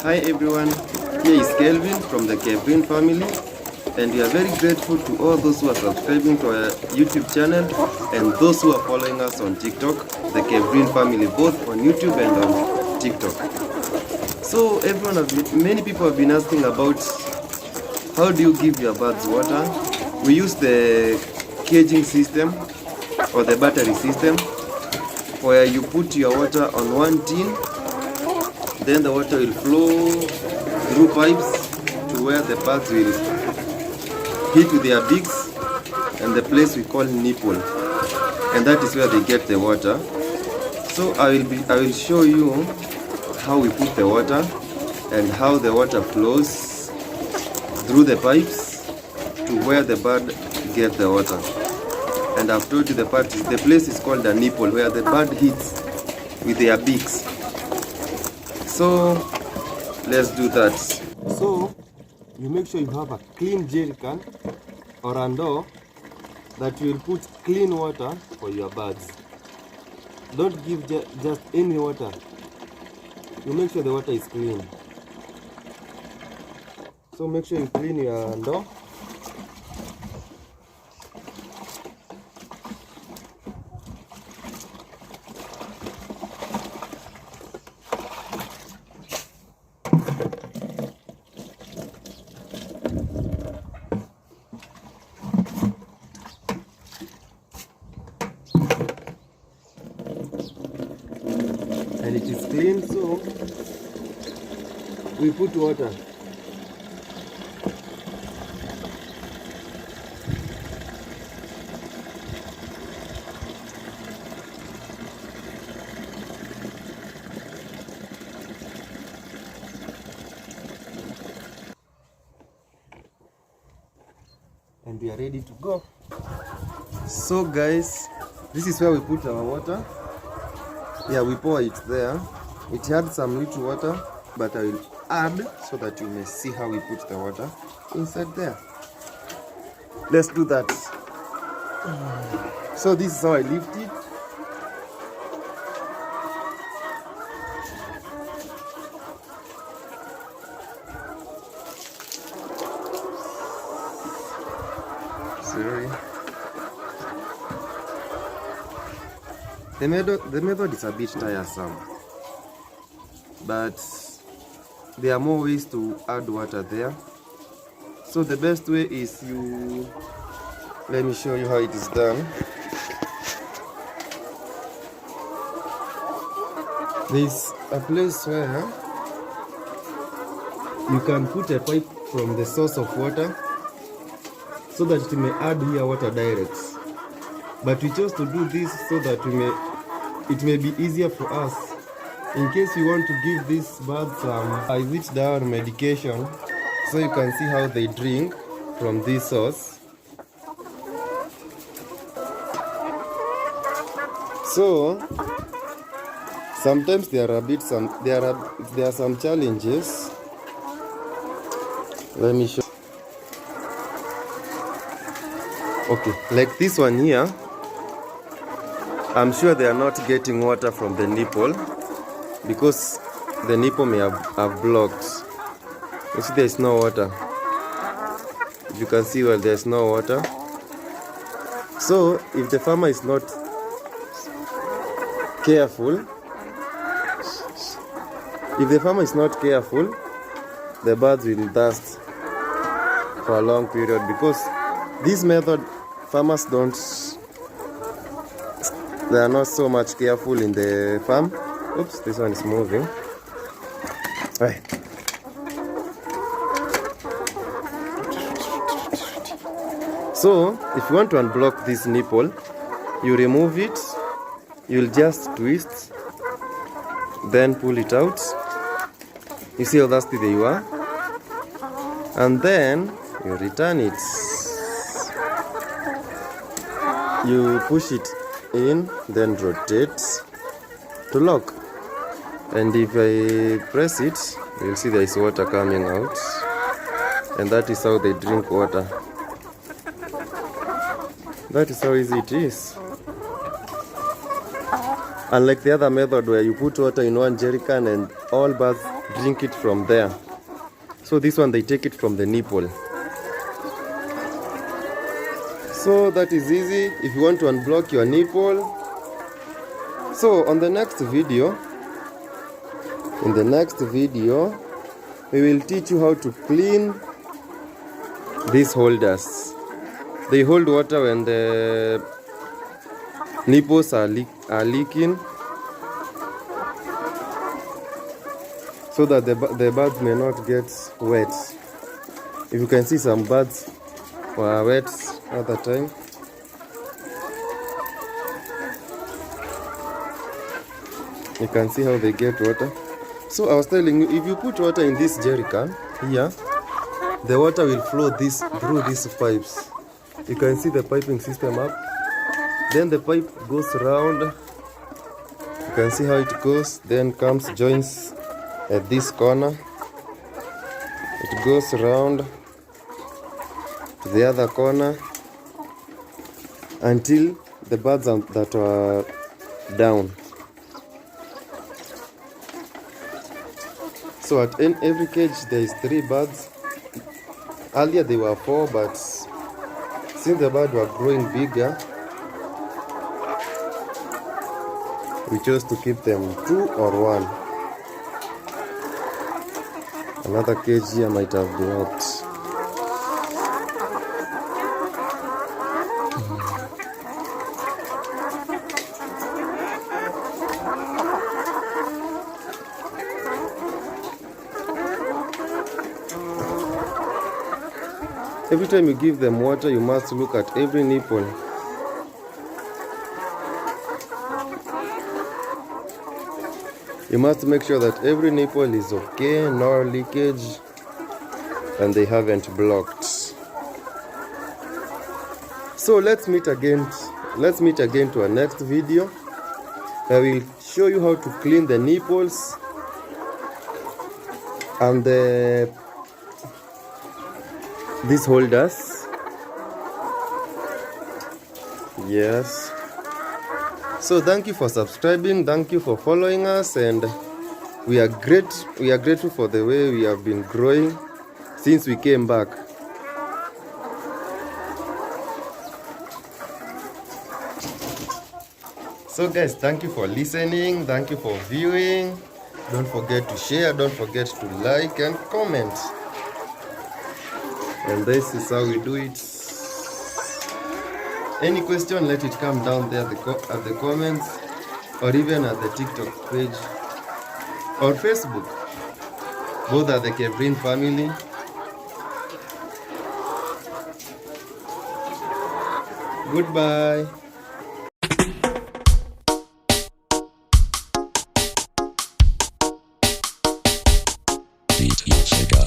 Hi everyone, here is Kelvin from the Kevin family, and we are very grateful to all those who are subscribing to our YouTube channel and those who are following us on TikTok, the Kevin family, both on YouTube and on TikTok. So many people have been asking about how do you give your birds water. We use the caging system or the battery system, where you put your water on one tin, then the water will flow through pipes to where the birds will hit with their beaks and the place we call nipple, and that is where they get the water. So I will show you how we put the water and how the water flows through the pipes to where the bird get the water. And I've told you the place is called a nipple, where the bird hits with their beaks. So let's do that. So you make sure you have a clean jerry can or a door that you will put clean water for your birds. Don't give just any water. You make sure the water is clean. So make sure you clean your door. And it is clean, so we put water. And we are ready to go. So guys, this is where we put our water. Yeah, we pour it there. It had some little water, but I will add so that you may see how we put the water inside there. Let's do that. So this is how I lift it. Sorry. The method is a bit tiresome, but there are more ways to add water there. So the best way is let me show you how it is done. There's a place where you can put a pipe from the source of water so that it may add here water direct. But we chose to do this so that it may be easier for us in case you want to give these birds some sit down medication, so you can see how they drink from this source. So sometimes there are some challenges. Let me show. Okay, like this one here, I'm sure they are not getting water from the nipple because the nipple may have blocked. You see, there's no water. If you can see, well, there's no water. So if the farmer is not careful, the birds will thirst for a long period, because this method, farmers they are not so much careful in the farm. Oops, this one is moving. Right. So if you want to unblock this nipple, you remove it, you'll just twist, then pull it out. You see how thirsty they are, and then you return it. You push it in, then rotate to lock, and if I press it, you'll see there is water coming out, and that is how they drink water. That is how easy it is. Unlike the other method where you put water in one jerry can and all birds drink it from there. So this one, they take it from the nipple. So that is easy if you want to unblock your nipple. So on the next video, we will teach you how to clean these holders. They hold water when the nipples are leaking, so that the birds may not get wet. If you can see, some birds were wet at the time. You can see how they get water. So I was telling you, if you put water in this jerry can here, the water will flow through these pipes. You can see the piping system up. Then the pipe goes around. You can see how it goes. Then comes, joins at this corner. It goes around to the other corner until the birds that are down. So at every cage there is 3 birds. Earlier they were 4, but since the birds were growing bigger, we chose to keep them 2 or 1. Another cage here might have been out. Every time you give them water, you must look at every nipple. You must make sure that every nipple is okay, no leakage, and they haven't blocked. So let's meet again to our next video. I will show you how to clean the nipples and these holders. Yes. So thank you for subscribing, thank you for following us, and we are grateful for the way we have been growing since we came back. So guys, thank you for listening, thank you for viewing. Don't forget to share, don't forget to like and comment. And this is how we do it. Any question, let it come down there at the comments, or even at the TikTok page or Facebook. Both are the Kevrin family. Goodbye. Beat Check